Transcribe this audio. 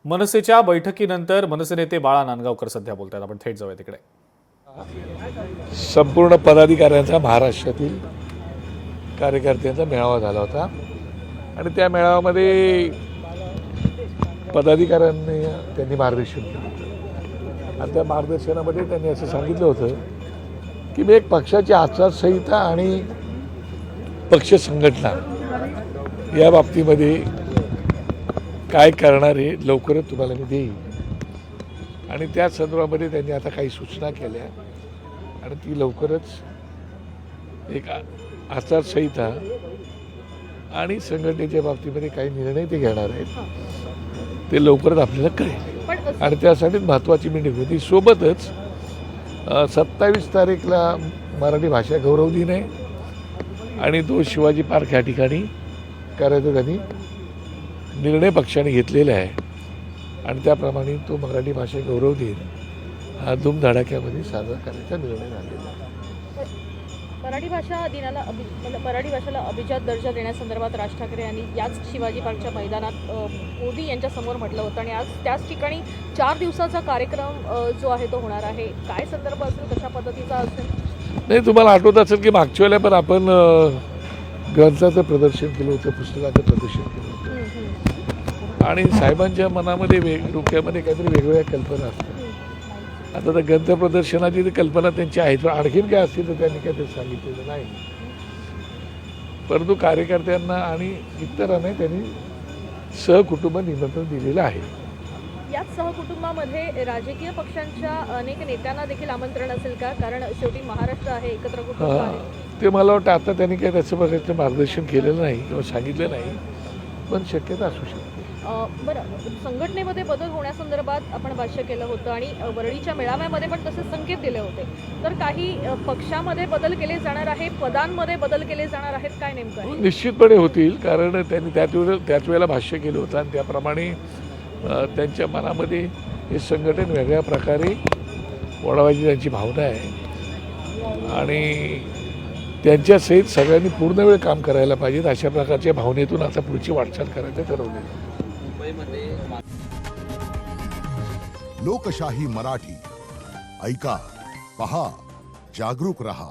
मनसेच्या बैठकीनंतर मनसे नेते बाळा नांदगावकर सध्या बोलतात. आपण थेट जाऊया तिकडे. संपूर्ण पदाधिकाऱ्यांचा महाराष्ट्रातील कार्यकर्त्यांचा मेळावा झाला होता आणि त्या मेळाव्यामध्ये पदाधिकाऱ्यांनी त्यांनी मार्गदर्शन केलं आणि त्या मार्गदर्शनामध्ये त्यांनी असं सांगितलं होतं की मी एक पक्षाची आचारसंहिता आणि पक्ष संघटना या बाबतीमध्ये काय करणार आहे लवकरच तुम्हाला मी देईन आणि त्या संदर्भामध्ये त्यांनी आता काही सूचना केल्या आणि ती लवकरच एक आचारसंहिता आणि संघटनेच्या बाबतीमध्ये काही निर्णय ते घेणार आहेत ते लवकरच आपल्याला कळेल आणि त्यासाठी महत्त्वाची मीटिंग होती. सोबतच 27 तारीखला मराठी भाषा गौरव दिन आहे आणि तो शिवाजी पार्क या ठिकाणी करायचा त्यांनी निर्णय पक्षाने घेतलेला आहे आणि त्याप्रमाणे तो मराठी भाषा गौरव दिन हा धूमधडाक्यामध्ये साजरा करायचा निर्णय झालेला आहे. मराठी भाषेला अभिजात दर्जा देण्यासंदर्भात राज ठाकरे यांनी याच शिवाजी पार्कच्या मैदानात मोदी यांच्यासमोर म्हटलं होतं आणि आज त्याच ठिकाणी 4 दिवसाचा कार्यक्रम जो आहे तो होणार आहे. काय संदर्भ असेल, कशा पद्धतीचा असेल? नाही, तुम्हाला आठवत असेल की मागच्या वेळेला पण आपण ग्रंथाचं प्रदर्शन केलं होतं, पुस्तकाचं प्रदर्शन केलं होतं आणि साहेबांच्या मनामध्ये डोक्यामध्ये काहीतरी वेगवेगळ्या कल्पना असतात. आता त्या ग्रंथ प्रदर्शनाची ती कल्पना त्यांची आहे, पण आणखीन काय असतील तर त्यांनी काय ते सांगितलेलं नाही. परंतु कार्यकर्त्यांना आणि इतरांना त्यांनी सहकुटुंब निमंत्रण दिलेलं आहे. याच सहकुटुंबामध्ये राजकीय पक्षांच्या अनेक नेत्यांना देखील आमंत्रण असेल का? कारण शेवटी महाराष्ट्र आहे, एकत्र कुटुंब आहे. ते मला वाटतं आता त्यांनी काही त्याचं प्रकारचं मार्गदर्शन केलेलं नाही किंवा सांगितलं नाही, पण शक्यता असू शकते. बरं, संघटनेमध्ये बदल होण्यासंदर्भात आपण भाष्य केलं होतं आणि वरळीच्या मेळाव्यामध्ये पण तसे संकेत दिले होते. तर काही पक्षामध्ये बदल केले जाणार आहे, पदांमध्ये बदल केले जाणार आहेत, काय नेमकं आहे? निश्चितपणे होतील, कारण त्यांनी त्याच वेळेला भाष्य केलं होतं आणि त्याप्रमाणे त्यांच्या मनामध्ये हे संघटन वेगळ्या प्रकारे वाढवायची त्यांची भावना आहे आणि त्यांच्यासहित सगळ्यांनी पूर्ण वेळ काम करायला पाहिजेत अशा प्रकारच्या भावनेतून आता पुढची वाटचाल करायचं ठरवलेलं आहे. लोकशाही मराठी ऐका, पहा, जागरूक रहा.